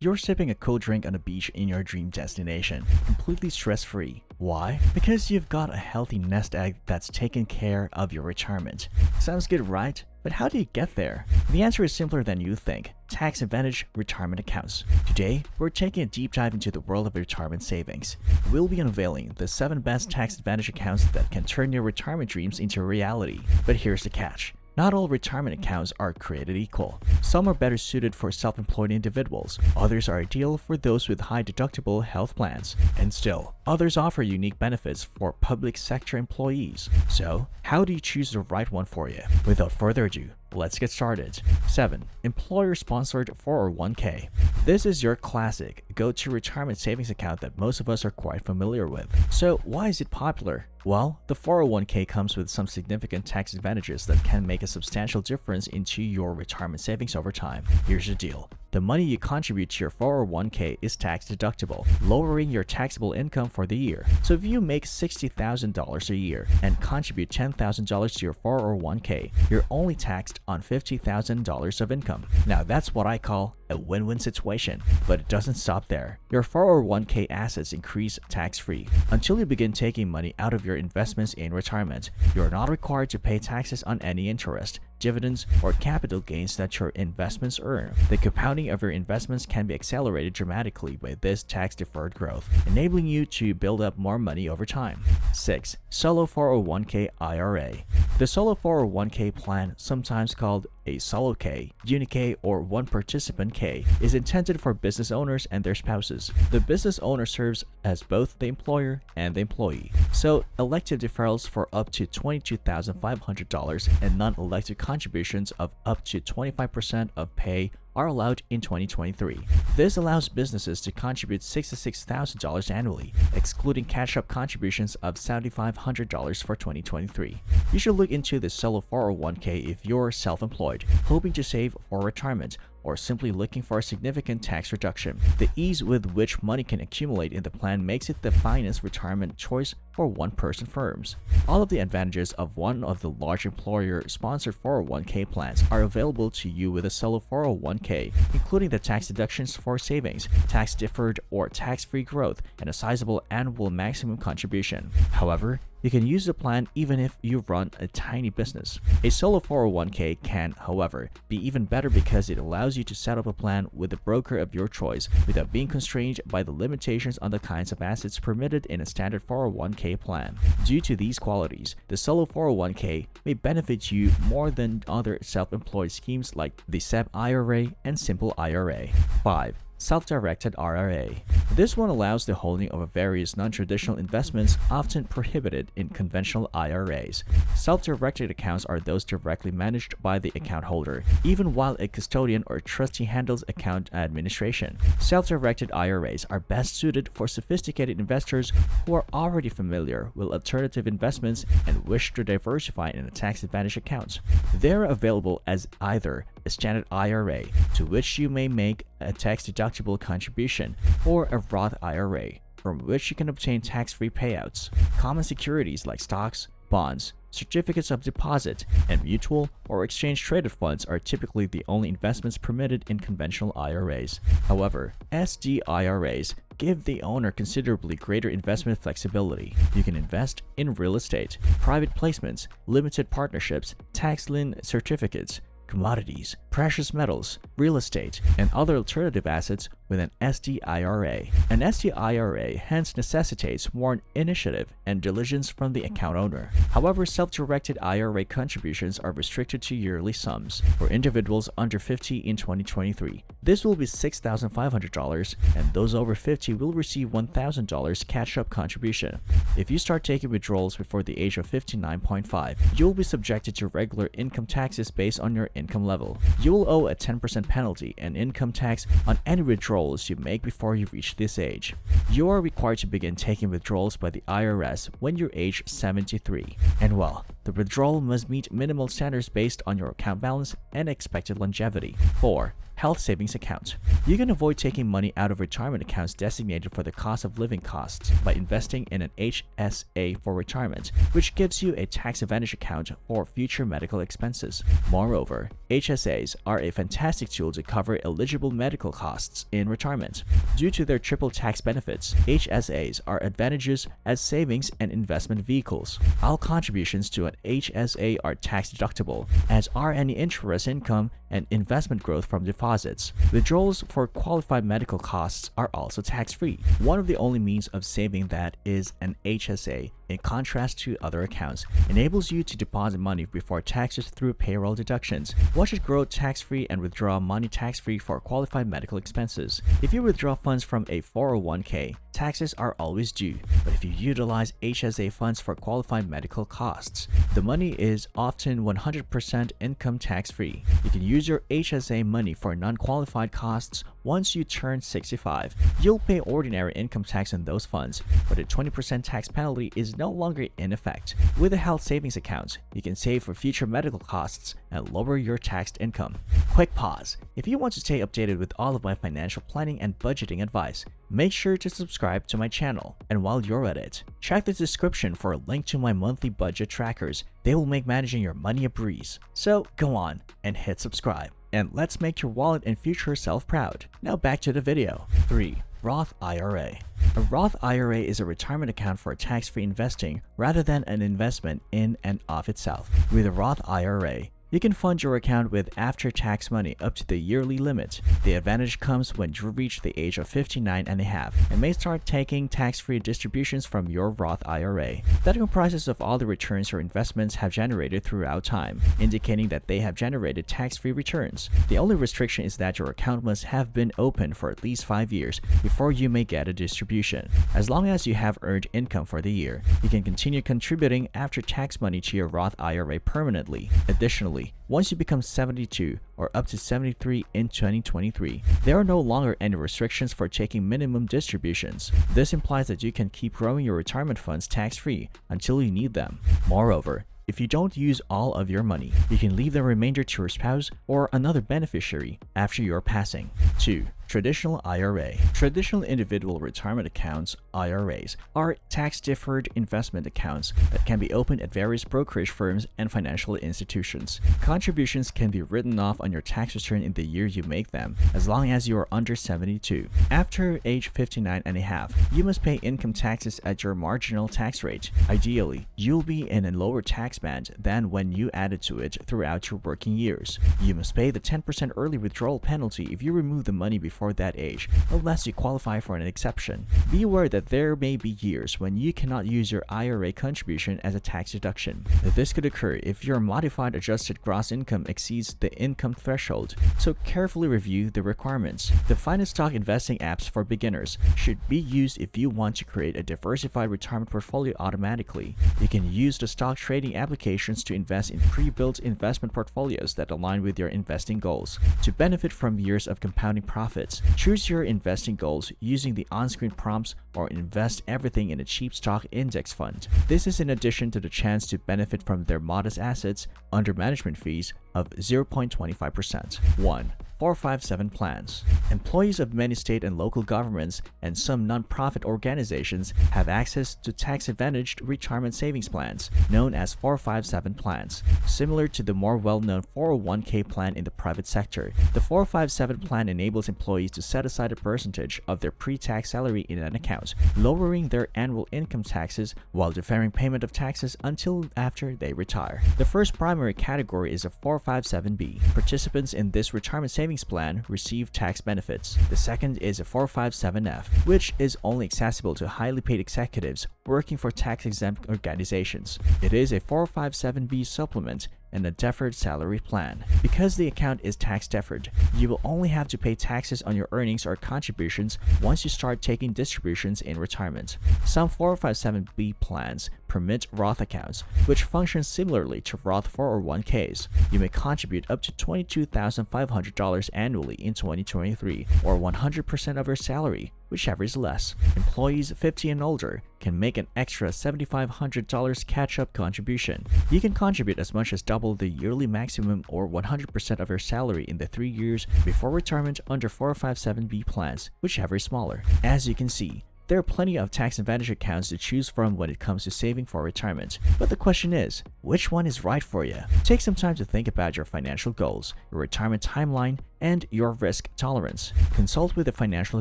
you're sipping a cold drink on a beach in your dream destination, completely stress-free. Why? Because you've got a healthy nest egg that's taken care of your retirement. Sounds good, right? But how do you get there? The answer is simpler than you think. Tax advantage retirement accounts. Today, we're taking a deep dive into the world of retirement savings. We'll be unveiling the 7 best tax advantage accounts that can turn your retirement dreams into reality. But here's the catch. Not all retirement accounts are created equal. Some are better suited for self-employed individuals, others are ideal for those with high deductible health plans, and still, others offer unique benefits for public sector employees. So, how do you choose the right one for you? Without further ado, let's get started. 7. Employer-sponsored 401k. This is your classic go-to retirement savings account that most of us are quite familiar with. So why is it popular? Well, the 401k comes with some significant tax advantages that can make a substantial difference into your retirement savings over time. Here's the deal. The money you contribute to your 401k is tax deductible, lowering your taxable income for the year. So if you make $60,000 a year and contribute $10,000 to your 401k, you're only taxed on $50,000 of income. Now that's what I call a win-win situation. But it doesn't stop there. Your 401k assets increase tax-free. Until you begin taking money out of your investments in retirement, you are not required to pay taxes on any interest, dividends, or capital gains that your investments earn. The compounding of your investments can be accelerated dramatically by this tax-deferred growth, enabling you to build up more money over time. 6. Solo 401k IRA. The Solo 401k plan, sometimes called a Solo K, Uni K, or One Participant K, is intended for business owners and their spouses. The business owner serves as both the employer and the employee, so elective deferrals for up to $22,500 and non-elective contributions of up to 25% of pay are allowed in 2023. This allows businesses to contribute $66,000 annually, excluding catch-up contributions of $7,500 for 2023. You should look into the Solo 401k if you're self-employed, hoping to save for retirement, or simply looking for a significant tax reduction. The ease with which money can accumulate in the plan makes it the finest retirement choice for one-person firms. All of the advantages of one of the large employer-sponsored 401k plans are available to you with a Solo 401k, including the tax deductions for savings, tax-deferred or tax-free growth, and a sizable annual maximum contribution. However, you can use the plan even if you run a tiny business. A Solo 401k can, however, be even better because it allows you to set up a plan with a broker of your choice without being constrained by the limitations on the kinds of assets permitted in a standard 401k plan. Due to these qualities, the Solo 401k may benefit you more than other self-employed schemes like the SEP IRA and Simple IRA. 5. Self-directed IRA. This one allows the holding of various non-traditional investments often prohibited in conventional IRAs. Self-directed accounts are those directly managed by the account holder, even while a custodian or trustee handles account administration. Self-directed IRAs are best suited for sophisticated investors who are already familiar with alternative investments and wish to diversify in a tax-advantaged account. They're available as either a standard IRA, to which you may make a tax-deductible contribution, or a Roth IRA, from which you can obtain tax-free payouts. Common securities like stocks, bonds, certificates of deposit, and mutual or exchange-traded funds are typically the only investments permitted in conventional IRAs. However, SD IRAs give the owner considerably greater investment flexibility. You can invest in real estate, private placements, limited partnerships, tax-lien certificates, commodities, precious metals, real estate, and other alternative assets with an SD IRA. An SD IRA hence necessitates more initiative and diligence from the account owner. However, self-directed IRA contributions are restricted to yearly sums. For individuals under 50 in 2023, this will be $6,500, and those over 50 will receive $1,000 catch-up contribution. If you start taking withdrawals before the age of 59.5, you'll be subjected to regular income taxes based on your income level. You will owe a 10% penalty and income tax on any withdrawals you make before you reach this age. You are required to begin taking withdrawals by the IRS when you're age 73. And well, The withdrawal must meet minimal standards based on your account balance and expected longevity. 4. Health savings account. You can avoid taking money out of retirement accounts designated for the cost of living costs by investing in an HSA for retirement, which gives you a tax advantage account for future medical expenses. Moreover, HSAs are a fantastic tool to cover eligible medical costs in retirement. Due to their triple tax benefits, HSAs are advantageous as savings and investment vehicles. All contributions to an HSA are tax deductible, as are any interest income and investment growth from deposits. Withdrawals for qualified medical costs are also tax-free. One of the only means of saving that is an HSA, in contrast to other accounts, enables you to deposit money before taxes through payroll deductions. Watch it grow tax-free and withdraw money tax-free for qualified medical expenses. If you withdraw funds from a 401k, taxes are always due, but if you utilize HSA funds for qualified medical costs, the money is often 100% income tax-free. You can use your HSA money for non-qualified costs once you turn 65. You'll pay ordinary income tax on those funds, but a 20% tax penalty is no longer in effect. With a health savings account, you can save for future medical costs and lower your taxed income. Quick pause. If you want to stay updated with all of my financial planning and budgeting advice, make sure to subscribe to my channel. And while you're at it, check the description for a link to my monthly budget trackers. They will make managing your money a breeze. So go on and hit subscribe, and let's make your wallet and future self proud. Now back to the video. 3. Roth IRA. A Roth IRA is a retirement account for tax-free investing rather than an investment in and of itself. With a Roth IRA, you can fund your account with after-tax money up to the yearly limit. The advantage comes when you reach the age of 59 and a half and may start taking tax-free distributions from your Roth IRA. That comprises of all the returns your investments have generated throughout time, indicating that they have generated tax-free returns. The only restriction is that your account must have been open for at least 5 years before you may get a distribution. As long as you have earned income for the year, you can continue contributing after-tax money to your Roth IRA permanently. Additionally, once you become 72 or up to 73 in 2023, there are no longer any restrictions for taking minimum distributions. This implies that you can keep growing your retirement funds tax-free until you need them. Moreover, if you don't use all of your money, you can leave the remainder to your spouse or another beneficiary after your passing. 2. Traditional IRA. Traditional individual retirement accounts, IRAs, are tax-deferred investment accounts that can be opened at various brokerage firms and financial institutions. Contributions can be written off on your tax return in the year you make them, as long as you are under 72. After age 59 and a half, you must pay income taxes at your marginal tax rate. Ideally, you'll be in a lower tax band than when you added to it throughout your working years. You must pay the 10% early withdrawal penalty if you remove the money before that age, unless you qualify for an exception. Be aware that there may be years when you cannot use your IRA contribution as a tax deduction. This could occur if your modified adjusted gross income exceeds the income threshold, so carefully review the requirements. The finest stock investing apps for beginners should be used if you want to create a diversified retirement portfolio automatically. You can use the stock trading applications to invest in pre-built investment portfolios that align with your investing goals. To benefit from years of compounding profits, choose your investing goals using the on-screen prompts or invest everything in a cheap stock index fund. This is in addition to the chance to benefit from their modest assets under management fees of 0.25%. 1. 457 plans. Employees of many state and local governments and some nonprofit organizations have access to tax-advantaged retirement savings plans, known as 457 plans. Similar to the more well-known 401k plan in the private sector, the 457 plan enables employees to set aside a percentage of their pre-tax salary in an account, lowering their annual income taxes while deferring payment of taxes until after they retire. The first primary category is a 457B. Participants in this retirement savings plan receive tax benefits. The second is a 457F, which is only accessible to highly paid executives working for tax-exempt organizations. It is a 457B supplement and a deferred salary plan. Because the account is tax deferred, you will only have to pay taxes on your earnings or contributions once you start taking distributions in retirement. Some 457B plans permit Roth accounts, which function similarly to Roth 401ks. You may contribute up to $22,500 annually in 2023, or 100% of your salary, whichever is less. Employees 50 and older can make an extra $7,500 catch-up contribution. You can contribute as much as double the yearly maximum or 100% of your salary in the 3 years before retirement under 457B plans, whichever is smaller. As you can see, there are plenty of tax advantage accounts to choose from when it comes to saving for retirement. But the question is, which one is right for you? Take some time to think about your financial goals, your retirement timeline, and your risk tolerance. Consult with a financial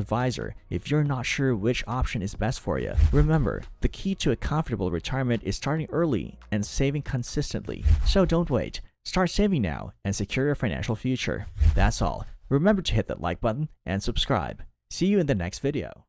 advisor if you're not sure which option is best for you. Remember, the key to a comfortable retirement is starting early and saving consistently. So don't wait. Start saving now and secure your financial future. That's all. Remember to hit that like button and subscribe. See you in the next video.